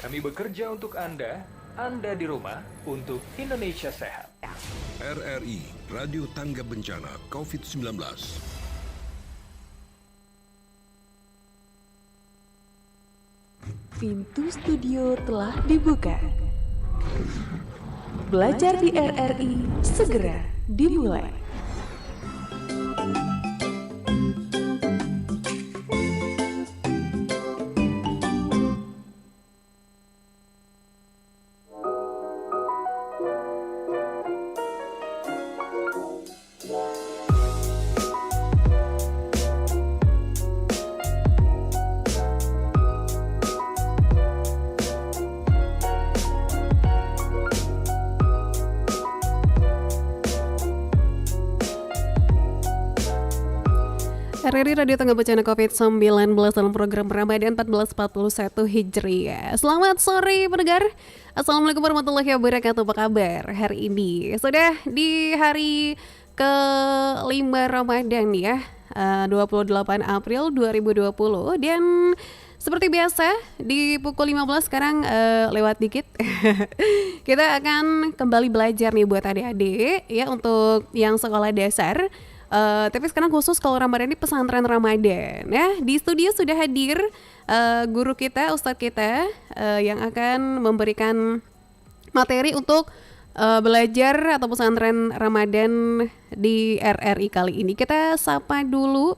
Kami bekerja untuk Anda di rumah, untuk Indonesia sehat. RRI, Radio Tangga Bencana COVID-19. Pintu studio telah dibuka. Belajar di RRI segera dimulai. RRI Radio Tangga Bencana COVID-19 dalam program Ramadan 1441 Hijriah. Selamat sore pendengar. Assalamualaikum warahmatullahi wabarakatuh. Apa kabar hari ini? Sudah di hari ke-5 Ramadan ya, 28 April 2020. Dan seperti biasa di pukul 15 sekarang lewat dikit kita akan kembali belajar nih buat adik-adik ya, untuk yang sekolah dasar. Tapi sekarang khusus kalau Ramadan ini pesantren Ramadan ya. Di studio sudah hadir guru kita, ustadz kita yang akan memberikan materi untuk belajar atau pesantren Ramadan di RRI kali ini. Kita sapa dulu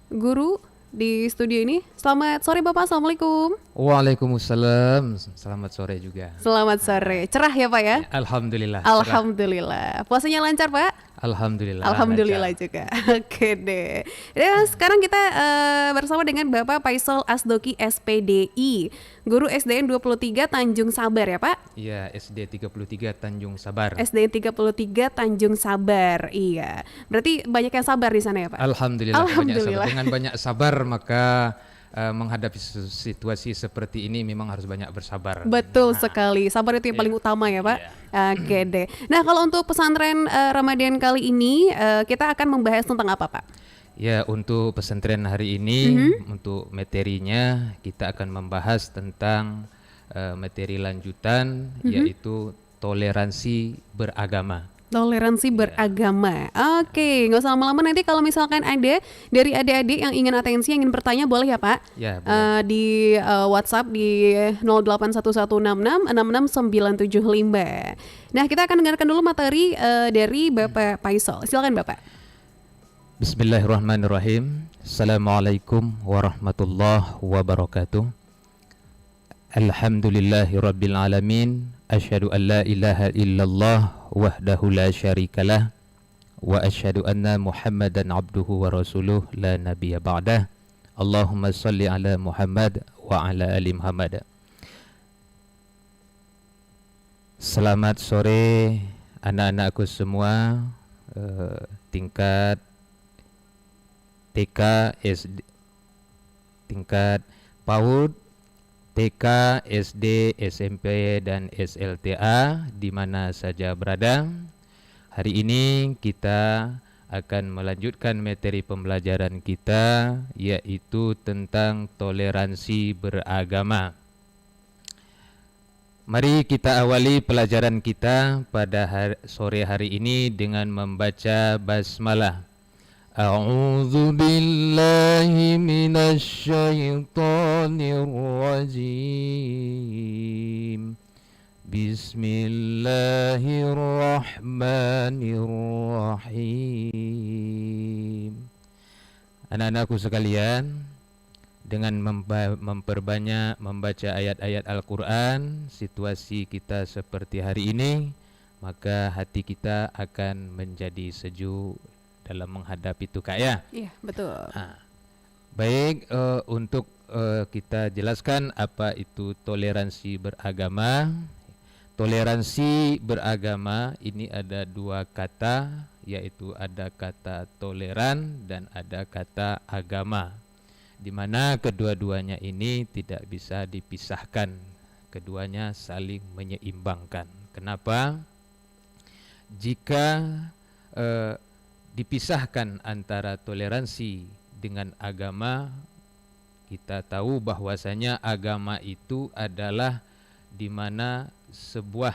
guru di studio ini. Selamat sore Bapak, Assalamualaikum. Waalaikumsalam, selamat sore juga. Selamat sore, cerah ya Pak ya? Alhamdulillah. Alhamdulillah. Puasanya lancar Pak? Alhamdulillah. Alhamdulillah lancar. juga. Oke deh. Dan sekarang kita bersama dengan Bapak Faisal Asdoki SPDI, guru SDN 23 Tanjung Sabar ya Pak? Iya, SD 33 Tanjung Sabar. SDN 33 Tanjung Sabar. Iya. Berarti banyak yang sabar di sana ya Pak? Alhamdulillah. Alhamdulillah. Banyak sabar. Dengan banyak sabar maka menghadapi situasi seperti ini memang harus banyak bersabar. Betul sekali. Sabar itu yang paling utama ya Pak. Oke deh. Nah kalau untuk pesantren Ramadan kali ini kita akan membahas tentang apa Pak? Ya, untuk pesantren hari ini untuk materinya kita akan membahas tentang materi lanjutan yaitu toleransi beragama. Toleransi beragama. Oke, nggak usah lama-lama. Nanti kalau misalkan ada dari adik-adik yang ingin atensi, yang ingin bertanya, boleh ya Pak? Ya, boleh. Di WhatsApp di 0811666975. Nah, kita akan dengarkan dulu materi dari Bapak Faisal. Silakan Bapak. Bismillahirrahmanirrahim. Assalamualaikum warahmatullahi wabarakatuh. Alhamdulillahirabbil alamin. Asyhadu an la ilaha illallah wahdahu la syarikalah wa asyhadu anna Muhammadan abduhu wa rasuluh la nabiyya ba'dah. Allahumma shalli ala Muhammad wa ala ali Muhammad. Selamat sore anak-anakku semua, tingkat TK, SD, tingkat PAUD, TK, SD, SMP, dan SLTA di mana saja berada. Hari ini kita akan melanjutkan materi pembelajaran kita yaitu tentang toleransi beragama. Mari kita awali pelajaran kita pada sore hari ini dengan membaca basmalah. A'udzu billahi minasy syaithanir rajim. Bismillahirrahmanirrahim. Anak-anakku sekalian, dengan memperbanyak membaca ayat-ayat Al-Quran, situasi kita seperti hari ini, maka hati kita akan menjadi sejuk dalam menghadapi itu Kak ya. Iya, betul. Baik, untuk kita jelaskan apa itu toleransi beragama. Toleransi beragama ini ada dua kata, yaitu ada kata toleran dan ada kata agama, di mana kedua-duanya ini tidak bisa dipisahkan. Keduanya saling menyeimbangkan. Kenapa? Jika dipisahkan antara toleransi dengan agama, kita tahu bahwasanya agama itu adalah di mana sebuah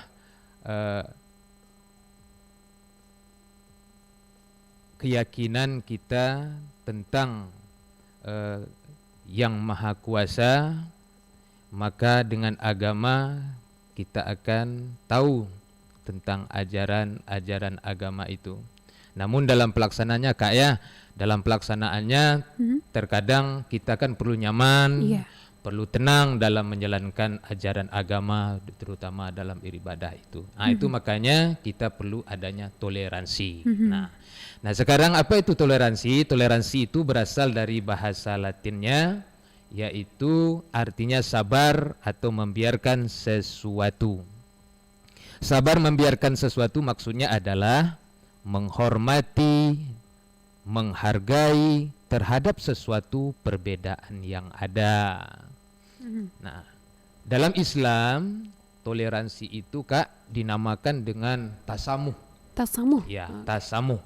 keyakinan kita tentang yang maha kuasa, maka dengan agama kita akan tahu tentang ajaran-ajaran agama itu. Namun dalam pelaksanaannya Kak ya, dalam pelaksanaannya terkadang kita kan perlu nyaman, perlu tenang dalam menjalankan ajaran agama, terutama dalam beribadah itu. Nah, itu makanya kita perlu adanya toleransi. Nah, sekarang apa itu toleransi? Toleransi itu berasal dari bahasa Latinnya, yaitu artinya sabar atau membiarkan sesuatu. Sabar membiarkan sesuatu maksudnya adalah menghormati, menghargai terhadap sesuatu perbedaan yang ada. Nah, dalam Islam toleransi itu Kak dinamakan dengan tasamuh. Tasamuh. Ya, tasamuh.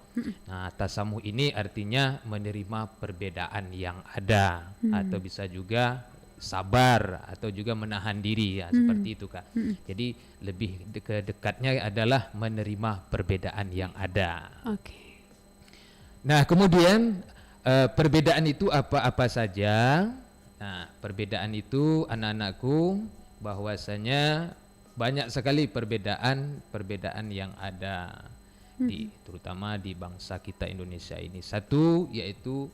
Nah, tasamuh ini artinya menerima perbedaan yang ada, atau bisa juga sabar, atau juga menahan diri, ya seperti itu Kak. Jadi lebih dekatnya adalah menerima perbedaan yang ada. Oke. Nah, kemudian perbedaan itu apa-apa saja. Nah, perbedaan itu anak-anakku bahwasanya banyak sekali perbedaan yang ada terutama di bangsa kita Indonesia ini. Satu yaitu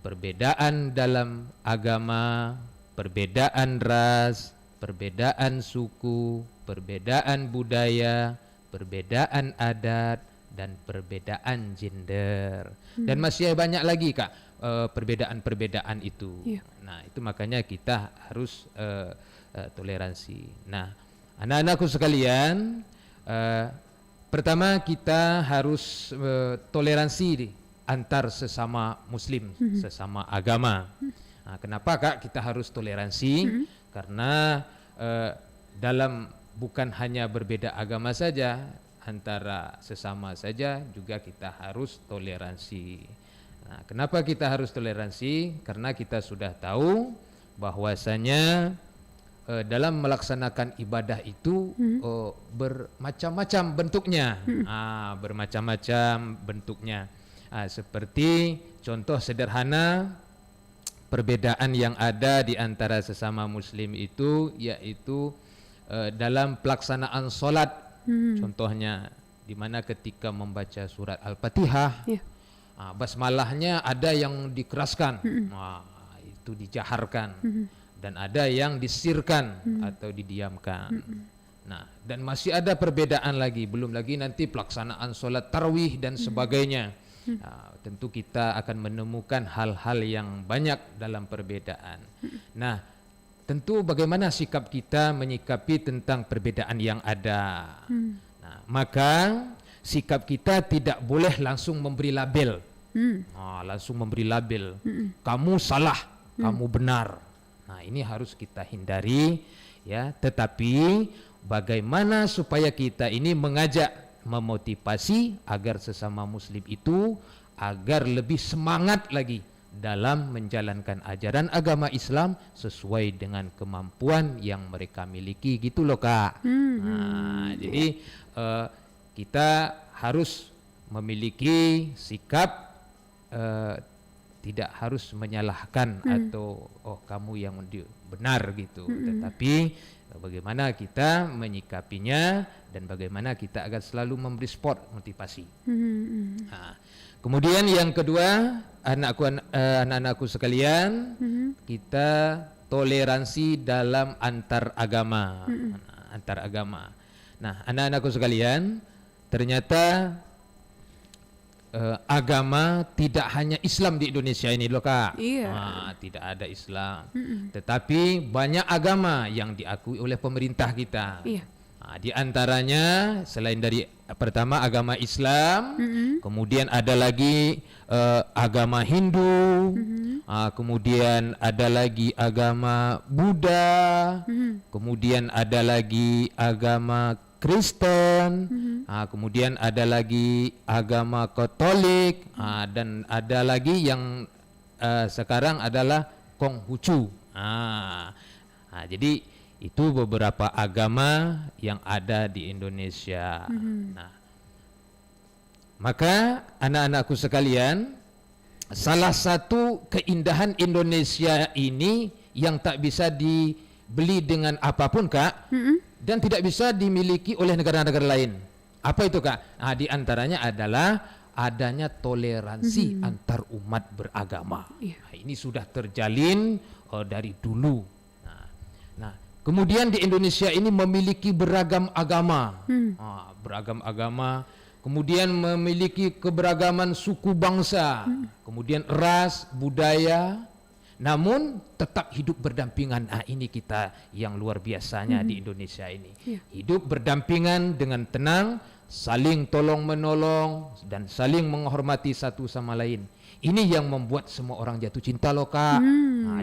perbedaan dalam agama, perbedaan ras, perbedaan suku, perbedaan budaya, perbedaan adat, dan perbedaan gender. Dan masih banyak lagi Kak perbedaan-perbedaan itu. Nah, itu makanya kita harus toleransi. Nah, anak-anakku sekalian, pertama kita harus toleransi antar sesama muslim, sesama agama. Nah, kenapa Kak kita harus toleransi? Karena dalam bukan hanya berbeda agama saja, antara sesama saja juga kita harus toleransi. Nah, kenapa kita harus toleransi? Karena kita sudah tahu bahwasanya dalam melaksanakan ibadah itu bermacam-macam bentuknya. Bermacam-macam bentuknya. Seperti contoh sederhana perbedaan yang ada di antara sesama muslim itu yaitu dalam pelaksanaan sholat. Contohnya di mana ketika membaca surat Al-Fatihah, basmalahnya ada yang dikeraskan, itu dijaharkan, dan ada yang disirkan atau didiamkan. Nah, dan masih ada perbedaan lagi, belum lagi nanti pelaksanaan sholat tarawih dan sebagainya. Tentu kita akan menemukan hal-hal yang banyak dalam perbedaan. Nah, tentu bagaimana sikap kita menyikapi tentang perbedaan yang ada. Nah, maka sikap kita tidak boleh langsung memberi label. Langsung memberi label. Kamu salah, kamu benar. Nah, ini harus kita hindari, ya. Tetapi bagaimana supaya kita ini mengajak, memotivasi agar sesama muslim itu agar lebih semangat lagi dalam menjalankan ajaran agama Islam sesuai dengan kemampuan yang mereka miliki, gitu loh Kak. Nah, jadi kita harus memiliki sikap tidak harus menyalahkan atau kamu yang benar gitu, tetapi bagaimana kita menyikapinya dan bagaimana kita agar selalu memberi support, motivasi. Nah, kemudian yang kedua, anak-anakku sekalian, kita toleransi dalam antar agama. Antar agama. Nah, anak-anakku sekalian, ternyata agama tidak hanya Islam di Indonesia ini loh Kak. Tidak ada Islam, tetapi banyak agama yang diakui oleh pemerintah kita. Di antaranya selain dari pertama agama Islam, kemudian ada lagi agama Hindu, kemudian ada lagi agama Buddha, kemudian ada lagi agama Kristen, kemudian ada lagi agama Katolik, dan ada lagi yang sekarang adalah Konghucu. Jadi itu beberapa agama yang ada di Indonesia. Nah, maka anak-anakku sekalian, salah satu keindahan Indonesia ini yang tak bisa dibeli dengan apapun, Kak, dan tidak bisa dimiliki oleh negara-negara lain. Apa itu, Kak? Di antaranya adalah adanya toleransi antar umat beragama. Nah, ini sudah terjalin dari dulu. Nah, kemudian di Indonesia ini memiliki beragam agama, beragam agama. Kemudian memiliki keberagaman suku bangsa, kemudian ras, budaya, namun tetap hidup berdampingan. Ini kita yang luar biasanya di Indonesia ini. Hidup berdampingan dengan tenang, saling tolong menolong dan saling menghormati satu sama lain. Ini yang membuat semua orang jatuh cinta loh, Kak.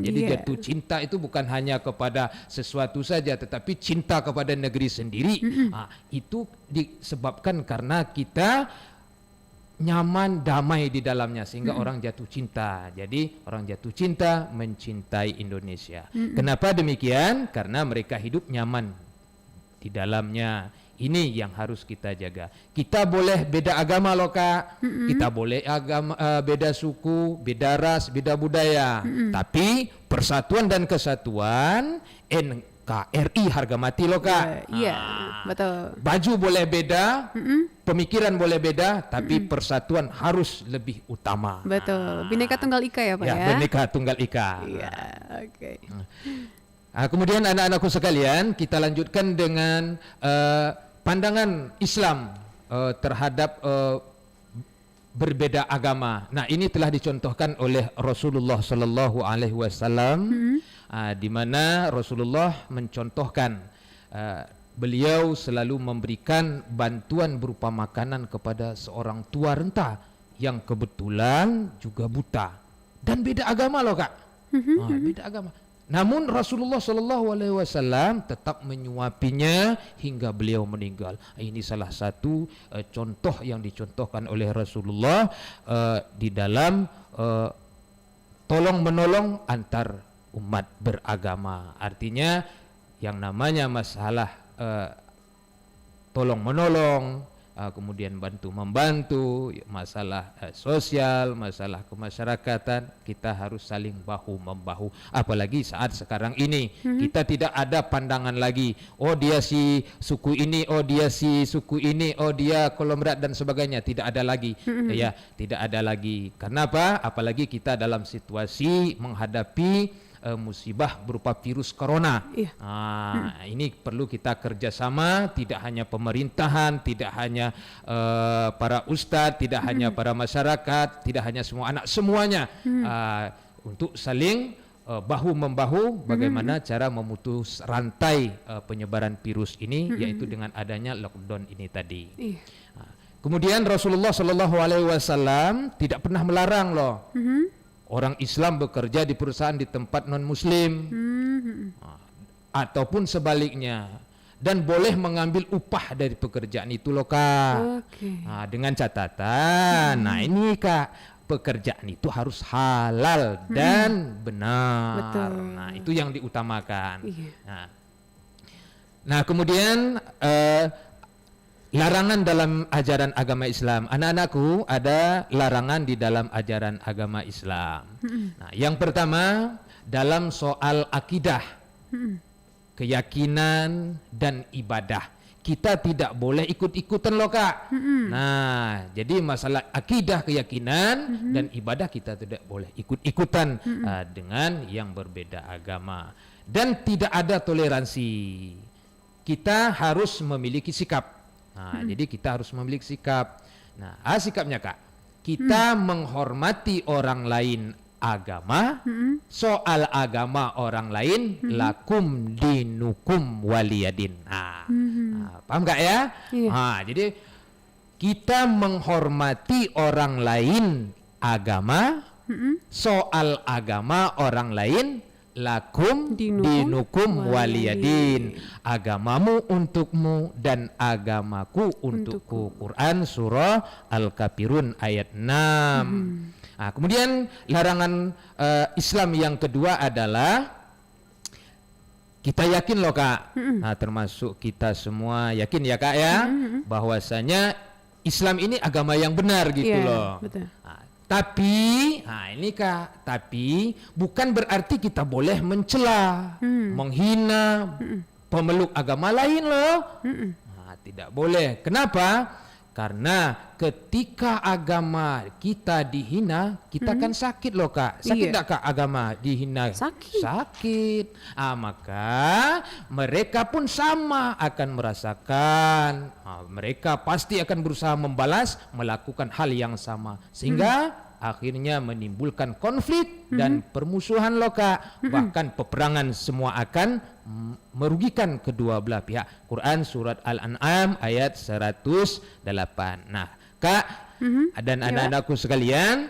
Jadi jatuh cinta itu bukan hanya kepada sesuatu saja, tetapi cinta kepada negeri sendiri. Itu disebabkan karena kita nyaman, damai di dalamnya, sehingga orang jatuh cinta. Jadi orang jatuh cinta mencintai Indonesia. Kenapa demikian? Karena mereka hidup nyaman di dalamnya. Ini yang harus kita jaga. Kita boleh beda agama loh, Kak. Kita boleh beda suku, beda ras, beda budaya. Tapi persatuan dan kesatuan NKRI harga mati loh, Kak. Iya, betul. Baju boleh beda, pemikiran boleh beda, tapi persatuan harus lebih utama. Betul. Bhinneka Tunggal Ika ya, Pak ya? Bhinneka Tunggal Ika. Iya, oke. Kemudian anak-anakku sekalian, kita lanjutkan dengan pandangan Islam terhadap berbeda agama. Nah, ini telah dicontohkan oleh Rasulullah Sallallahu Alaihi Wasallam, di mana Rasulullah mencontohkan beliau selalu memberikan bantuan berupa makanan kepada seorang tua renta yang kebetulan juga buta dan beda agama loh, Kak. Beda agama. Namun Rasulullah SAW tetap menyuapinya hingga beliau meninggal. Ini salah satu contoh yang dicontohkan oleh Rasulullah di dalam tolong menolong antar umat beragama. Artinya yang namanya masalah tolong menolong, kemudian bantu membantu, masalah sosial, masalah kemasyarakatan, kita harus saling bahu membahu. Apalagi saat sekarang ini kita tidak ada pandangan lagi, oh dia si suku ini, oh dia si suku ini, oh dia kolomerat dan sebagainya. Tidak ada lagi. Ya, tidak ada lagi. Kenapa? Apalagi kita dalam situasi menghadapi musibah berupa virus corona. Ini perlu kita kerjasama, tidak hanya pemerintahan, tidak hanya para ustadz, tidak hanya para masyarakat, tidak hanya semua anak, semuanya untuk saling bahu membahu bagaimana cara memutus rantai penyebaran virus ini, yaitu dengan adanya lockdown ini tadi. Kemudian Rasulullah SAW tidak pernah melarang loh orang Islam bekerja di perusahaan di tempat non-Muslim, ataupun sebaliknya, dan boleh mengambil upah dari pekerjaan itu loh, Kak. Dengan catatan, nah ini, Kak, pekerjaan itu harus halal dan benar. Betul. Nah, itu yang diutamakan. Nah, kemudian larangan dalam ajaran agama Islam. Anak-anakku, ada larangan di dalam ajaran agama Islam. Nah, yang pertama dalam soal akidah, keyakinan dan ibadah. Kita tidak boleh ikut-ikutan loh, Kak. Nah, jadi masalah akidah, keyakinan dan ibadah kita tidak boleh ikut-ikutan dengan yang berbeda agama. Dan tidak ada toleransi. Kita harus memiliki sikap. Nah, jadi kita harus memiliki sikap. Nah, sikapnya, Kak, kita menghormati orang lain agama, soal agama orang lain, lakum dinukum waliyadin. Paham gak ya? Jadi kita menghormati orang lain agama, soal agama orang lain, lakum dinukum waliyadin. Agamamu untukmu dan agamaku untukku. Quran surah Al-Kafirun ayat 6. Nah, kemudian larangan Islam yang kedua adalah kita yakin loh Kak, nah termasuk kita semua yakin ya Kak ya, bahwasanya Islam ini agama yang benar gitu loh. Betul. Nah, tapi, nah ini Kak, tapi bukan berarti kita boleh mencela, menghina pemeluk agama lain loh. Nah, tidak boleh. Kenapa? Karena ketika agama kita dihina, kita kan sakit loh Kak. Sakit enggak Kak agama dihina? Sakit. Sakit. Maka mereka pun sama akan merasakan. Mereka pasti akan berusaha membalas, melakukan hal yang sama. Sehingga akhirnya menimbulkan konflik dan permusuhan loh Kak. Bahkan peperangan semua akan merugikan kedua belah pihak. Quran surat Al-An'am ayat 108. Nah Kak dan anak-anakku sekalian,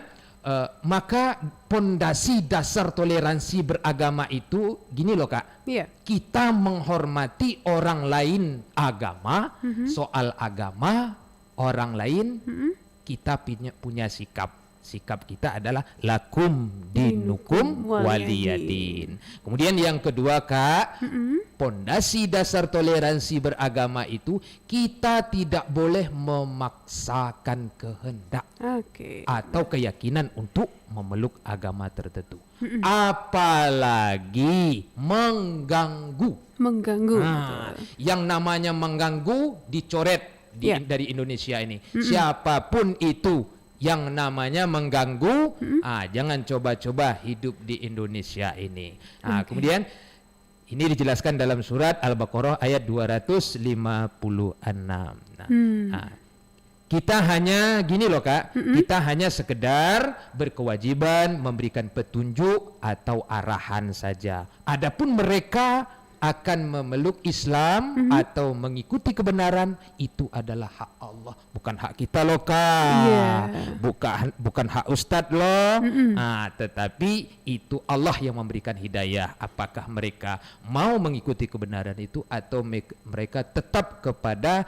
maka pondasi dasar toleransi beragama itu gini loh Kak. Kita menghormati orang lain agama, soal agama orang lain, kita punya sikap. Sikap kita adalah lakum dinukum waliyadin. Kemudian yang kedua Kak, pondasi dasar toleransi beragama itu kita tidak boleh memaksakan kehendak atau keyakinan untuk memeluk agama tertentu. Apalagi mengganggu. Yang namanya mengganggu dicoret dari Indonesia ini. Siapapun itu yang namanya mengganggu, jangan coba-coba hidup di Indonesia ini. Kemudian ini dijelaskan dalam surat Al-Baqarah ayat 256. Kita hanya gini loh Kak, kita hanya sekedar berkewajiban memberikan petunjuk atau arahan saja. Adapun mereka akan memeluk Islam atau mengikuti kebenaran, itu adalah hak Allah, bukan hak kita loh Kak. Bukan hak Ustadz loh. Tetapi itu Allah yang memberikan hidayah. Apakah mereka mau mengikuti kebenaran itu atau mereka tetap kepada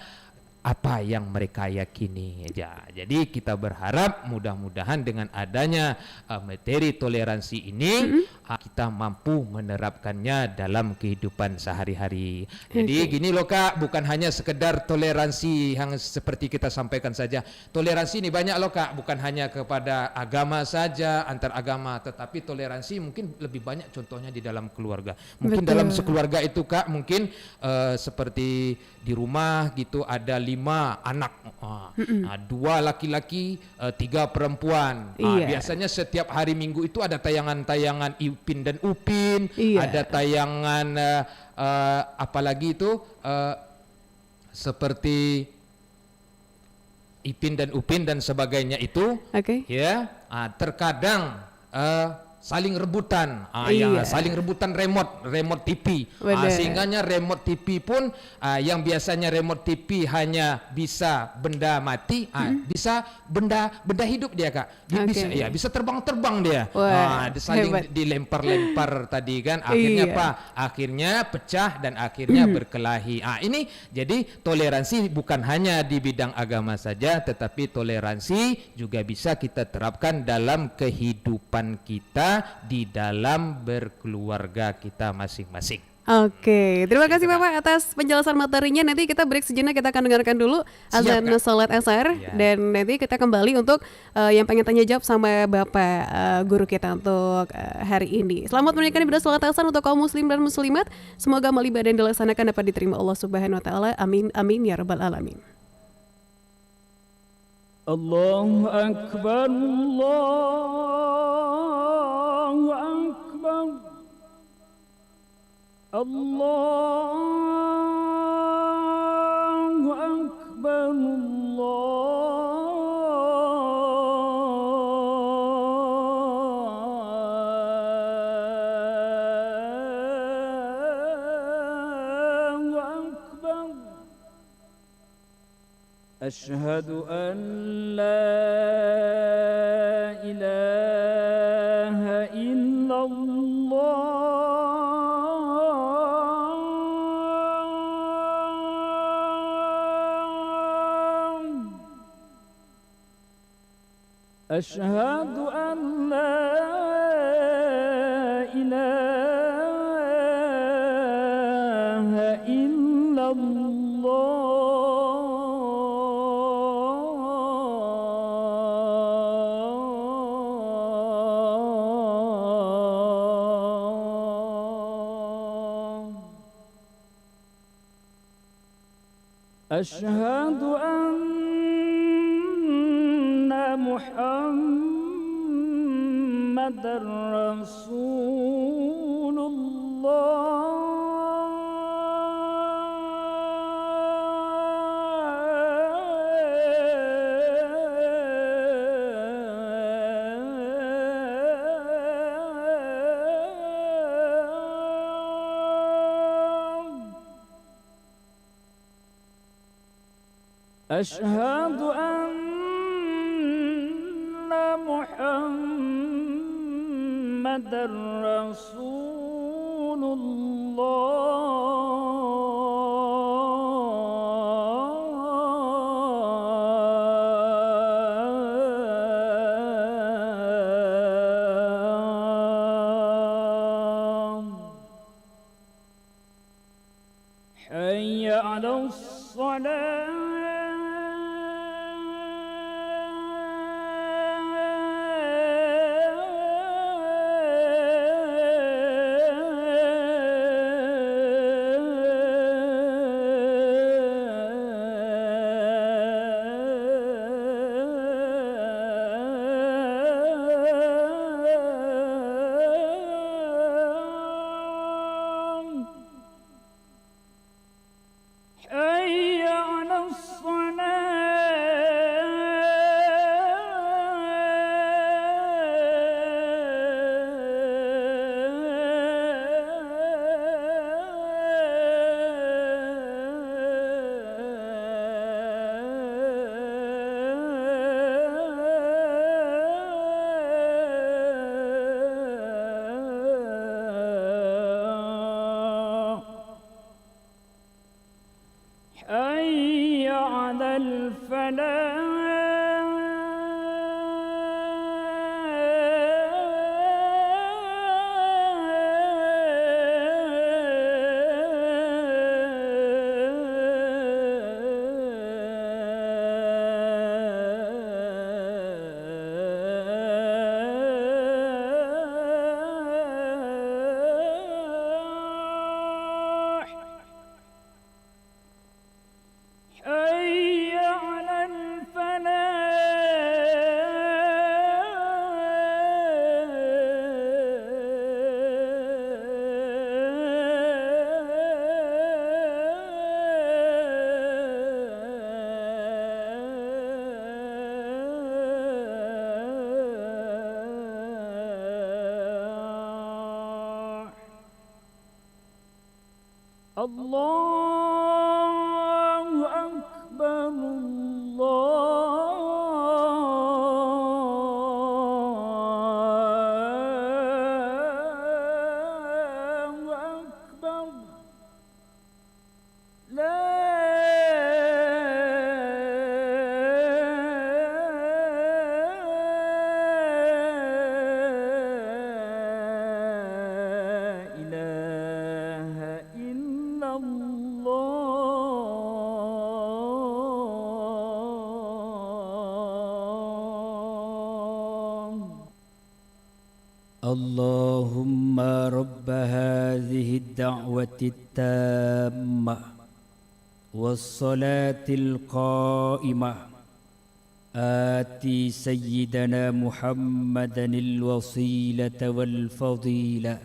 apa yang mereka yakini aja. Jadi kita berharap mudah-mudahan dengan adanya materi toleransi ini kita mampu menerapkannya dalam kehidupan sehari-hari. Jadi gini loh Kak, bukan hanya sekedar toleransi yang seperti kita sampaikan saja. Toleransi ini banyak loh Kak, bukan hanya kepada agama saja, antar agama, tetapi toleransi mungkin lebih banyak contohnya di dalam keluarga. Mungkin dalam sekeluarga itu Kak, mungkin seperti di rumah gitu ada 5 anak, 2 laki-laki, 3 perempuan. Biasanya setiap hari Minggu itu ada tayangan-tayangan Ipin dan Upin, ada tayangan apalagi itu seperti Ipin dan Upin dan sebagainya itu, terkadang saling rebutan, saling rebutan remote TV, sehingganya remote TV pun yang biasanya remote TV hanya bisa benda mati, bisa benda hidup dia Kak, bisa terbang dia, saling dilempar tadi kan, akhirnya pecah dan akhirnya berkelahi. Ini jadi toleransi bukan hanya di bidang agama saja, tetapi toleransi juga bisa kita terapkan dalam kehidupan kita di dalam berkeluarga kita masing-masing. Terima kasih Bapak atas penjelasan materinya. Nanti kita break sejenak, kita akan dengarkan dulu azan salat asar dan nanti kita kembali untuk yang pengen tanya jawab sama Bapak guru kita untuk hari ini. Selamat menunaikan ibadah salat asar untuk kaum muslim dan muslimat. Semoga amal ibadah yang dilaksanakan dapat diterima Allah Subhanahu wa taala. Amin amin ya rabbal alamin. Allahu akbar, Allahu akbar, Allahu akbar, Allahu akbar. Asyhadu an la ilaha illallah. Asyhadu an إلا الله أشهد أن محمد رسول الله أشهد أن محمد رسول الله حي على الصلاة حي على الصلاة حي على الفلاح حي على الفلاح الله أكبر الله أكبر لا إله إلا الله اللهم رب هذه الدعوة التامة والصلاة القائمة آتي سيدنا محمدا الوسيلة والفضيلة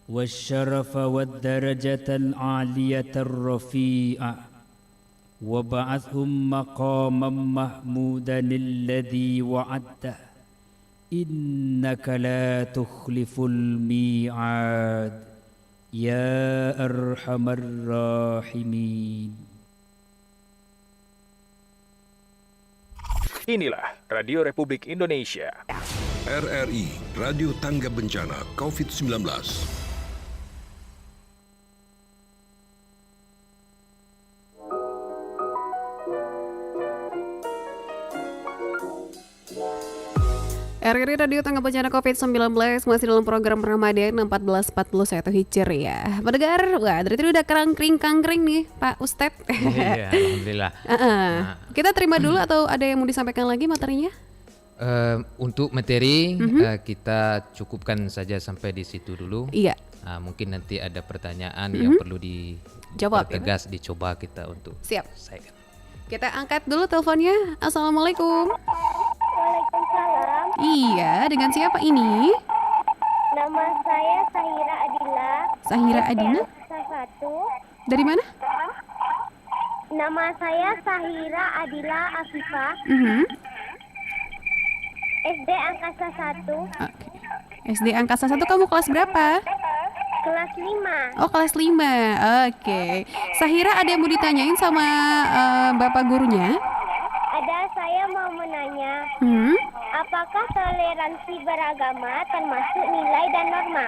والشرف والدرجة العالية الرفيعة وابعثهم مقاما محمودا الذي وعدته إنك لا تخلف الميعاد يا أرحم الراحمين. Inilah Radio Republik Indonesia. RRI, Radio Tangga Bencana COVID-19. RRI Radio Tangga Bencana COVID-19 masih dalam program Ramadan 1441 Hijriah. Pendengar, wah dari tadi udah kangkring nih Pak Ustadz. Iya, alhamdulillah. Kita terima dulu atau ada yang mau disampaikan lagi materinya? Untuk materi kita cukupkan saja sampai di situ dulu. Iya. Mungkin nanti ada pertanyaan yang perlu Jawab, ya, dipertegas, dicoba kita untuk Siap. selesaikan. Kita angkat dulu teleponnya. Assalamualaikum. Waalaikumsalam. Iya, dengan siapa ini? Nama saya Sahira Adila. Sahira Adina? Satu. Dari mana? Nama saya Sahira Adila Afifah. SD Angkasa 1. Oke. SD Angkasa 1, kamu kelas berapa? Kelas 5. Oh, kelas 5. Oke. Sahira, ada yang mau ditanyain sama Bapak gurunya? Ada, saya mau menanya, apakah toleransi beragama termasuk nilai dan norma?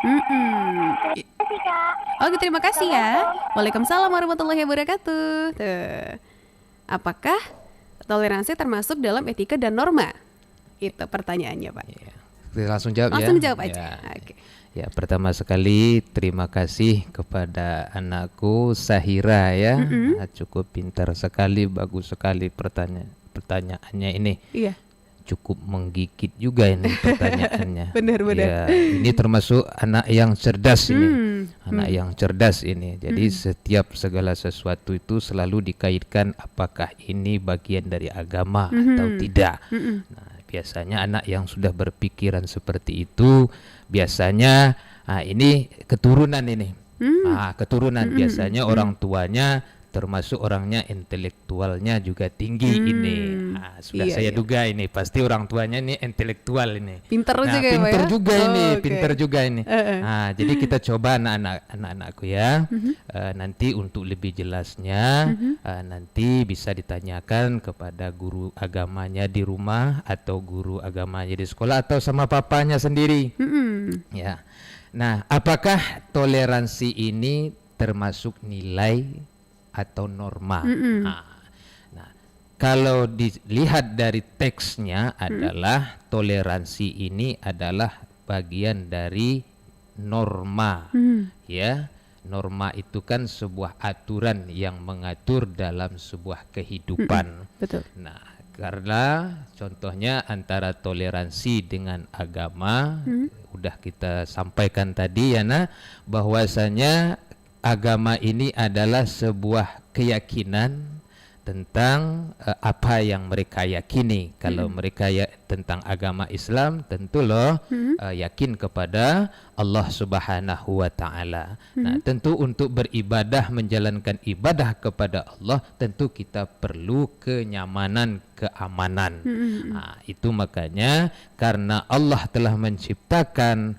Terima kasih, Kak. Oke, terima kasih ya. Waalaikumsalam warahmatullahi wabarakatuh. Tuh. Apakah toleransi termasuk dalam etika dan norma? Itu pertanyaannya, Pak. Ya. Kita langsung jawab Langsung ya. jawab aja. Oke. Ya, pertama sekali terima kasih kepada anakku Sahira ya. Cukup pintar sekali, bagus sekali pertanyaannya ini. Iya. Cukup menggigit juga ini pertanyaannya. Benar-benar. Ya, ini termasuk anak yang cerdas ini. Anak yang cerdas ini. Jadi setiap segala sesuatu itu selalu dikaitkan apakah ini bagian dari agama atau tidak. Nah, biasanya anak yang sudah berpikiran seperti itu biasanya ini keturunan ini. Keturunan biasanya orang tuanya termasuk orangnya intelektualnya juga tinggi ini. Sudah Iya, saya iya. duga ini pasti orang tuanya ini intelektual ini. Pinter juga ya, Pak pinter ya? juga ini, Oh, oke. pinter juga ini. Jadi kita coba anak-anakku ya. Nanti untuk lebih jelasnya nanti bisa ditanyakan kepada guru agamanya di rumah atau guru agamanya di sekolah atau sama papanya sendiri. Ya. Nah, apakah toleransi ini termasuk nilai atau norma? Nah, kalau dilihat dari teksnya adalah toleransi ini adalah bagian dari norma. Ya, norma itu kan sebuah aturan yang mengatur dalam sebuah kehidupan. Betul. Nah, karena contohnya antara toleransi dengan agama udah kita sampaikan tadi ya bahwasanya agama ini adalah sebuah keyakinan tentang apa yang mereka yakini. Kalau mereka tentang agama Islam tentu yakin kepada Allah Subhanahu wa taala. Nah, tentu untuk beribadah menjalankan ibadah kepada Allah tentu kita perlu kenyamanan, keamanan. Nah, itu makanya karena Allah telah menciptakan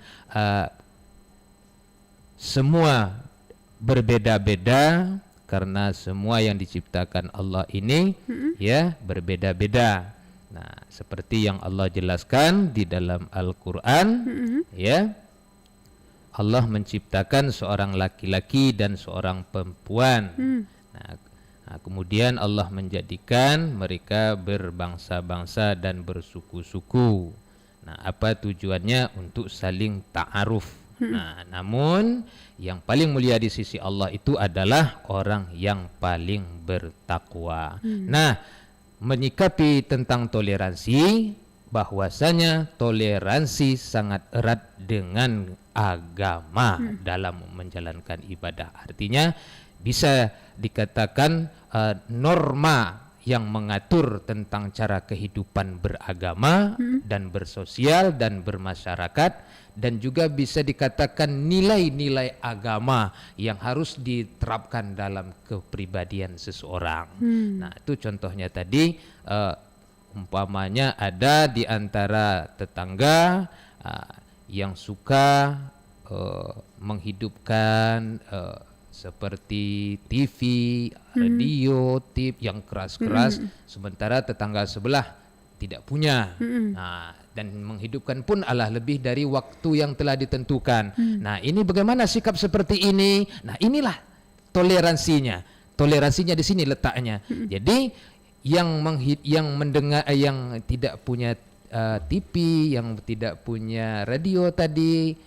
semua berbeda-beda karena semua yang diciptakan Allah ini ya berbeda-beda. Nah, seperti yang Allah jelaskan di dalam Al-Qur'an ya. Allah menciptakan seorang laki-laki dan seorang perempuan. Nah, kemudian Allah menjadikan mereka berbangsa-bangsa dan bersuku-suku. Nah, apa tujuannya? Untuk saling ta'aruf. Nah, namun yang paling mulia di sisi Allah itu adalah orang yang paling bertakwa. Nah, menyikapi tentang toleransi, bahwasanya toleransi sangat erat dengan agama dalam menjalankan ibadah. Artinya bisa dikatakan norma yang mengatur tentang cara kehidupan beragama dan bersosial dan bermasyarakat, dan juga bisa dikatakan nilai-nilai agama yang harus diterapkan dalam kepribadian seseorang. Nah, itu contohnya tadi umpamanya ada di antara tetangga yang suka menghidupkan seperti TV, radio, tip yang keras-keras, sementara tetangga sebelah tidak punya. Nah, dan menghidupkan pun adalah lebih dari waktu yang telah ditentukan. Nah, ini bagaimana sikap seperti ini? Nah, inilah toleransinya. Toleransinya di sini letaknya. Jadi yang mendengar yang tidak punya TV, yang tidak punya radio tadi,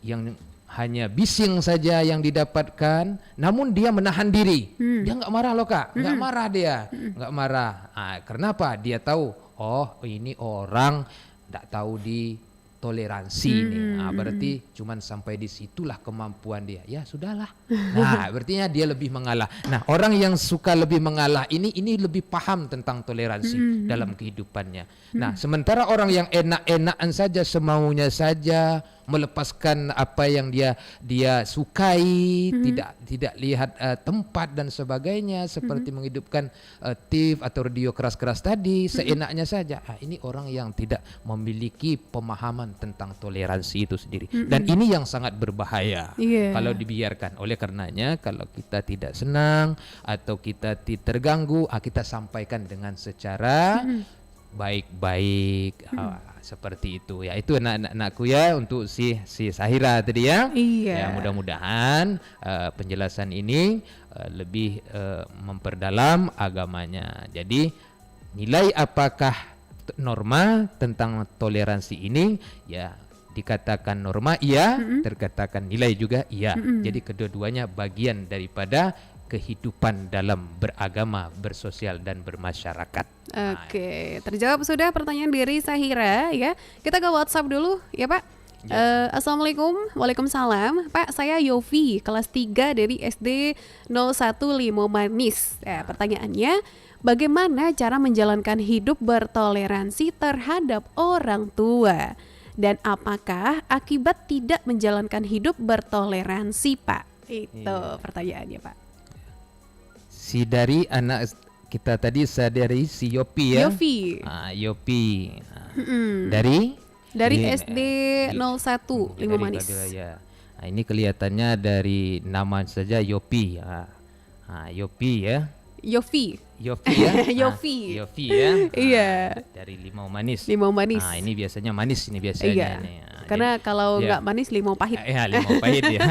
yang hanya bising saja yang didapatkan, namun dia menahan diri. Dia nggak marah loh Kak, nggak marah dia, nggak marah. Kenapa? Dia tahu, oh ini orang nggak tahu di toleransi nih. Berarti cuman sampai di situlah kemampuan dia. Ya sudahlah. Nah, berarti dia lebih mengalah. Nah, orang yang suka lebih mengalah ini lebih paham tentang toleransi dalam kehidupannya. Nah, sementara orang yang enak-enakan saja, semaunya saja, melepaskan apa yang dia sukai, tidak lihat tempat dan sebagainya, seperti menghidupkan TV atau radio keras-keras tadi, seenaknya saja. Ini orang yang tidak memiliki pemahaman tentang toleransi itu sendiri. Dan ini yang sangat berbahaya kalau dibiarkan. Oleh karenanya, kalau kita tidak senang atau kita terganggu, kita sampaikan dengan secara baik-baik. Seperti itu ya, itu anak-anakku ya, untuk si Sahira tadi ya. Ya, mudah-mudahan penjelasan ini lebih memperdalam agamanya. Jadi nilai apakah norma tentang toleransi ini, ya dikatakan norma iya, terkatakan nilai juga iya. Jadi kedua-duanya bagian daripada kehidupan dalam beragama, bersosial dan bermasyarakat. Oke, terjawab sudah pertanyaan dari Sahira ya. Kita ke WhatsApp dulu ya Pak. Assalamualaikum. Waalaikumsalam. Pak, saya Yofi, kelas 3 dari SD 01 Limo Manis. Pertanyaannya, bagaimana cara menjalankan hidup bertoleransi terhadap orang tua? Dan apakah akibat tidak menjalankan hidup bertoleransi, Pak? Itu pertanyaannya, Pak. Si dari anak kita tadi, dari si Yopi ya. Yofi. Yopi. Dari SD 01 Limo Manis. Ya. Ini kelihatannya dari nama saja Yopi. Yopi ya. Yofi ya. Yofi Ya. Iya. Dari Limau Manis. Limau Manis. Ini biasanya manis ini biasanya. Iya. Nih. Karena kalau nggak manis, limau pahit. Limau pahit ya.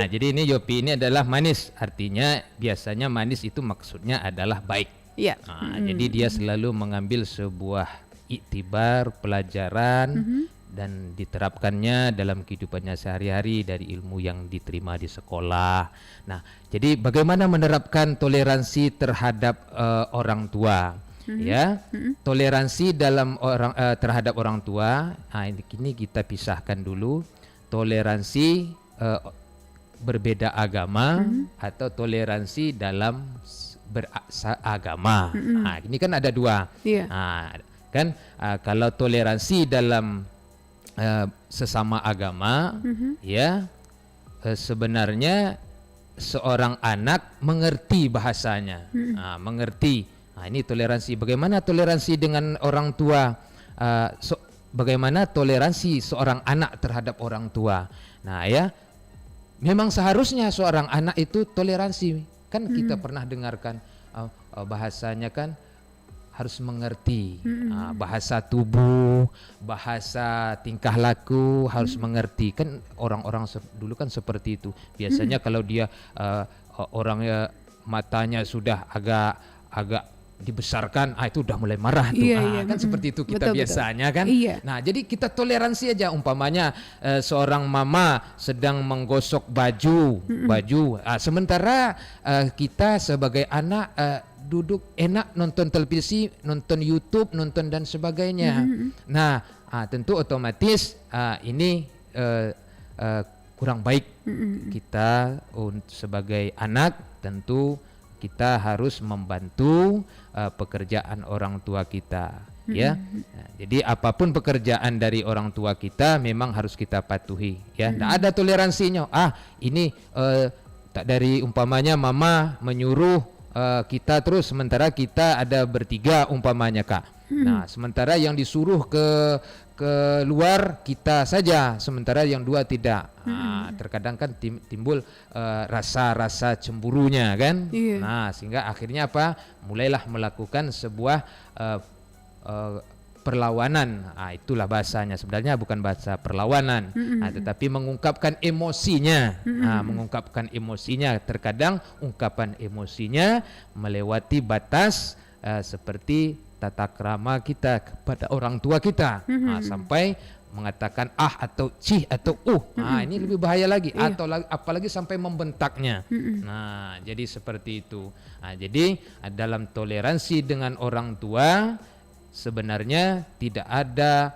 Jadi ini Yopi ini adalah manis. Artinya biasanya manis itu maksudnya adalah baik. Iya. Jadi dia selalu mengambil sebuah iktibar, pelajaran, dan diterapkannya dalam kehidupannya sehari-hari dari ilmu yang diterima di sekolah. Nah, jadi bagaimana menerapkan toleransi terhadap orang tua? Ya, toleransi dalam terhadap orang tua. Ini kita pisahkan dulu. Toleransi berbeda agama atau toleransi dalam beragama. Ini kan ada dua. Kan kalau toleransi dalam sesama agama, ya sebenarnya seorang anak mengerti bahasanya, mengerti. Ini toleransi. Bagaimana toleransi dengan orang tua? Bagaimana toleransi seorang anak terhadap orang tua? Nah ya, memang seharusnya seorang anak itu toleransi. Kan kita pernah dengarkan bahasanya kan harus mengerti, bahasa tubuh, bahasa tingkah laku harus mengerti. Kan orang-orang dulu kan seperti itu. Biasanya kalau dia orangnya matanya sudah agak dibesarkan, itu udah mulai marah tuh. Kan seperti itu kita biasanya kan. Nah, jadi kita toleransi aja. Umpamanya seorang mama sedang menggosok baju, sementara kita sebagai anak duduk enak nonton televisi, nonton YouTube, nonton dan sebagainya. Nah, tentu otomatis ini kurang baik. Kita sebagai anak tentu kita harus membantu pekerjaan orang tua kita, ya. Nah, jadi apapun pekerjaan dari orang tua kita memang harus kita patuhi, ya. Tidak ada toleransinya. Ini tak dari umpamanya mama menyuruh kita terus, sementara kita ada bertiga umpamanya Kak. Nah, sementara yang disuruh ke luar kita saja, sementara yang dua tidak. Terkadang kan timbul rasa-rasa cemburunya kan. Nah, sehingga akhirnya apa? Mulailah melakukan sebuah perlawanan. Itulah bahasanya. Sebenarnya bukan bahasa perlawanan, tetapi mengungkapkan emosinya. Mengungkapkan emosinya. Terkadang ungkapan emosinya melewati batas seperti tata krama kita kepada orang tua kita. Sampai mengatakan atau cih atau ini lebih bahaya lagi, atau apalagi sampai membentaknya. Nah, jadi seperti itu. Nah, jadi dalam toleransi dengan orang tua sebenarnya tidak ada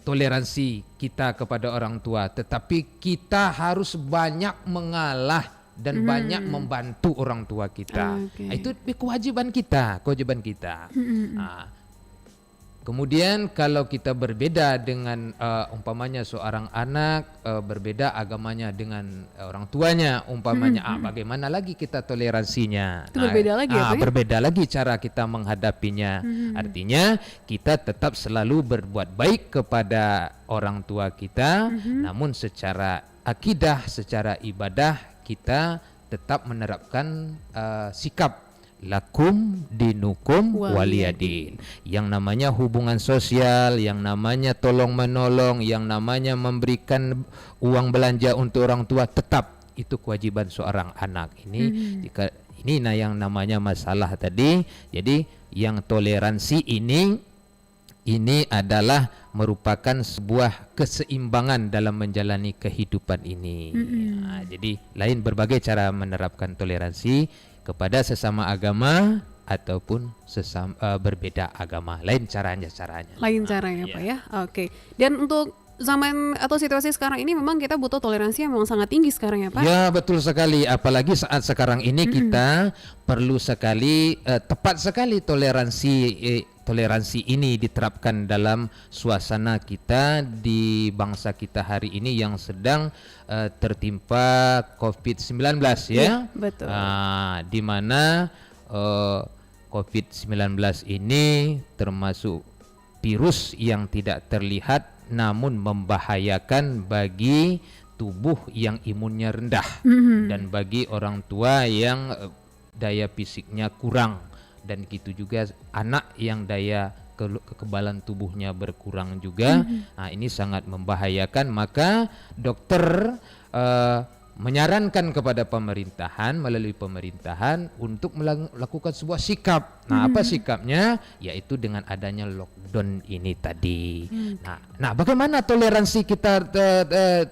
toleransi kita kepada orang tua, tetapi kita harus banyak mengalah dan banyak membantu orang tua kita. Itu kewajiban kita. Nah, kemudian kalau kita berbeda dengan umpamanya seorang anak berbeda agamanya dengan orang tuanya umpamanya, bagaimana lagi kita toleransinya? Itu berbeda lagi ya, Pak? Berbeda lagi cara kita menghadapinya. Artinya kita tetap selalu berbuat baik kepada orang tua kita, namun secara akidah, secara ibadah kita tetap menerapkan sikap lakum dinukum waliyadin. Yang namanya hubungan sosial, yang namanya tolong menolong, yang namanya memberikan uang belanja untuk orang tua, tetap itu kewajiban seorang anak. Ini yang namanya masalah tadi. Jadi yang toleransi ini adalah merupakan sebuah keseimbangan dalam menjalani kehidupan ini. Nah, jadi lain berbagai cara menerapkan toleransi kepada sesama agama ataupun berbeda agama. Lain caranya. Lain caranya, Pak ya. Oke. Dan untuk zaman atau situasi sekarang ini memang kita butuh toleransi yang memang sangat tinggi sekarang ya, Pak? Ya, betul sekali. Apalagi saat sekarang ini kita perlu sekali tepat sekali toleransi ini diterapkan dalam suasana kita di bangsa kita hari ini yang sedang tertimpa COVID-19 ya. Betul. Di mana COVID-19 ini termasuk virus yang tidak terlihat namun membahayakan bagi tubuh yang imunnya rendah dan bagi orang tua yang daya fisiknya kurang, dan gitu juga anak yang daya kekebalan tubuhnya berkurang juga. Nah, ini sangat membahayakan. Maka dokter menyarankan kepada pemerintahan, melalui pemerintahan untuk melakukan sebuah sikap. Nah, apa sikapnya? Yaitu dengan adanya lockdown ini tadi. Nah, bagaimana toleransi kita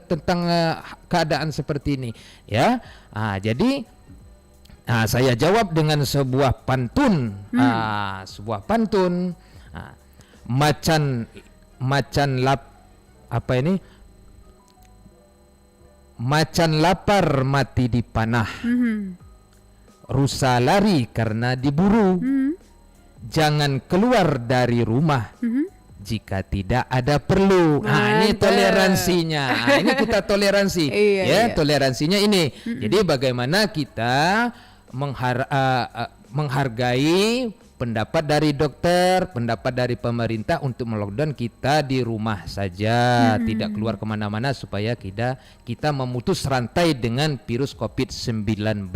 tentang keadaan seperti ini? Ya, jadi saya jawab dengan sebuah pantun. Macan lapar mati di panah, rusa lari karena diburu. Jangan keluar dari rumah jika tidak ada perlu. Ini toleransinya. Ini kita toleransi. Iya. Toleransinya ini. Jadi bagaimana kita menghargai pendapat dari dokter, pendapat dari pemerintah untuk melockdown kita di rumah saja, tidak keluar kemana-mana supaya kita memutus rantai dengan virus COVID-19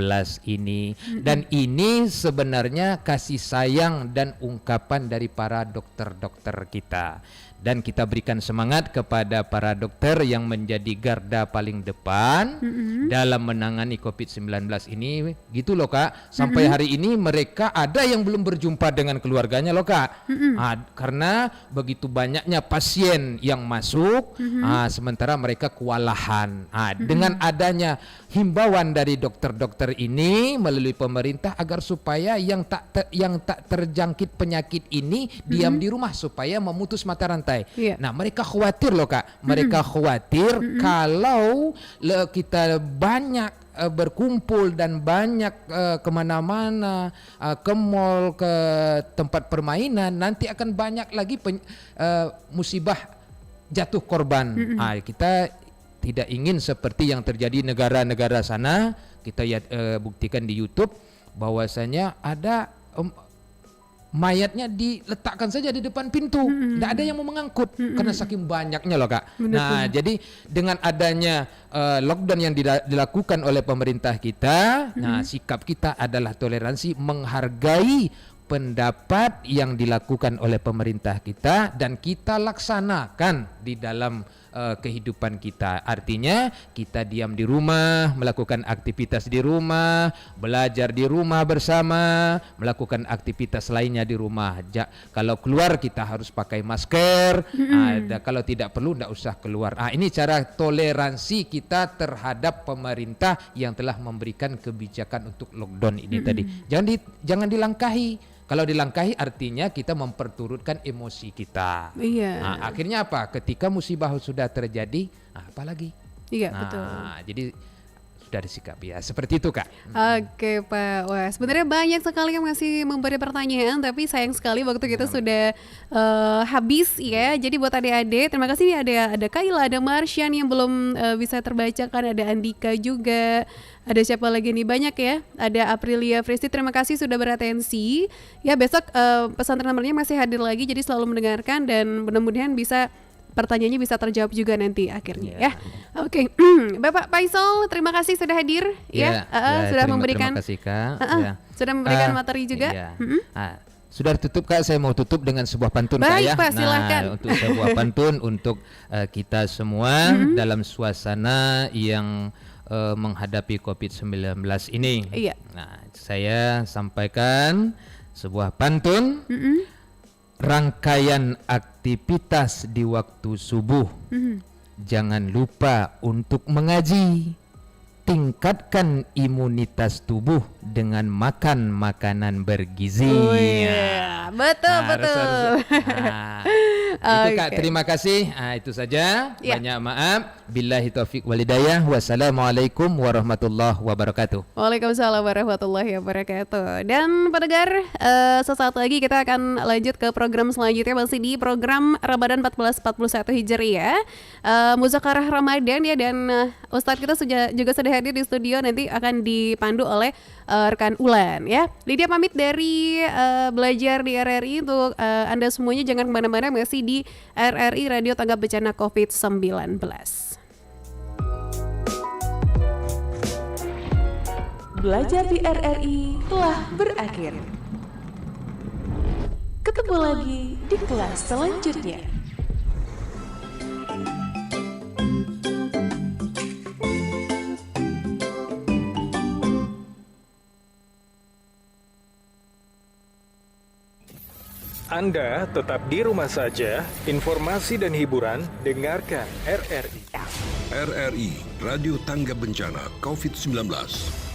ini. Dan ini sebenarnya kasih sayang dan ungkapan dari para dokter-dokter kita. Dan kita berikan semangat kepada para dokter yang menjadi garda paling depan dalam menangani COVID-19 ini. Gitu loh, Kak. Sampai hari ini mereka ada yang belum berjumpa dengan keluarganya loh, Kak. Karena begitu banyaknya pasien yang masuk, sementara mereka kewalahan. Dengan adanya himbauan dari dokter-dokter ini melalui pemerintah agar supaya yang tak terjangkit penyakit ini diam di rumah supaya memutus mata rantai. Nah, mereka khawatir loh, Kak. Mereka khawatir kalau kita banyak berkumpul dan banyak kemana-mana, ke mall, ke tempat permainan, nanti akan banyak lagi musibah jatuh korban. Kita tidak ingin seperti yang terjadi negara-negara sana. Kita buktikan di YouTube bahwasanya ada mayatnya diletakkan saja di depan pintu, tidak ada yang mau mengangkut karena saking banyaknya loh, Kak. Jadi dengan adanya lockdown yang dilakukan oleh pemerintah kita, sikap kita adalah toleransi, menghargai pendapat yang dilakukan oleh pemerintah kita dan kita laksanakan di dalam kehidupan kita. Artinya kita diam di rumah, melakukan aktivitas di rumah, belajar di rumah bersama, melakukan aktivitas lainnya di rumah. Kalau keluar kita harus pakai masker. Kalau tidak perlu tidak usah keluar. Ini cara toleransi kita terhadap pemerintah yang telah memberikan kebijakan untuk lockdown ini tadi. Jangan dilangkahi. Kalau dilangkahi artinya kita memperturutkan emosi kita. Iya. Akhirnya apa? Ketika musibah sudah terjadi, apalagi? Iya, betul. Jadi sudah disikapi ya. Seperti itu, Kak. Oke, Pak. Wah, sebenarnya banyak sekali yang masih memberi pertanyaan, tapi sayang sekali waktu kita sudah habis ya. Jadi buat adik-adik, terima kasih nih ada Kayla, ada Marshan yang belum bisa terbacakan, ada Andika juga. Ada siapa lagi nih? Banyak ya. Ada Aprilia Fristi, terima kasih sudah beratensi. Ya, besok pesantren nomornya masih hadir lagi, jadi selalu mendengarkan dan mudah-mudahan pertanyaannya bisa terjawab juga nanti akhirnya ya. Oke. Bapak Faisal, terima kasih sudah hadir sudah memberikan terima kasih, Kak. Sudah memberikan materi juga. Sudah tutup, Kak. Saya mau tutup dengan sebuah pantun, Kak, ya. Baik, Pak, silahkan. Untuk sebuah pantun untuk kita semua dalam suasana yang menghadapi COVID-19 ini. Iya. Nah, saya sampaikan sebuah pantun. Rangkaian aktivitas di waktu subuh. Jangan lupa untuk mengaji. Tingkatkan imunitas tubuh dengan makan makanan bergizi. Betul. Itu, Kak, terima kasih. Itu saja. Banyak maaf. Billahi taufiq walhidayah. Wassalamualaikum warahmatullahi wabarakatuh. Waalaikumsalam warahmatullahi wabarakatuh. Dan pendengar, sesaat lagi kita akan lanjut ke program selanjutnya, masih di program Ramadan 1441 Hijriah, Muzakarah Ramadan ya. Dan Ustadz kita juga sudah hadir di studio, nanti akan dipandu oleh rekan Ulan ya. Lydia pamit dari belajar di RRI. Untuk Anda semuanya jangan kemana-mana, masih di RRI Radio Tanggap Bencana COVID-19. Belajar di RRI telah berakhir. Ketemu lagi di kelas selanjutnya. Anda tetap di rumah saja, informasi dan hiburan, dengarkan RRI. RRI, Radio Tangga Bencana COVID-19.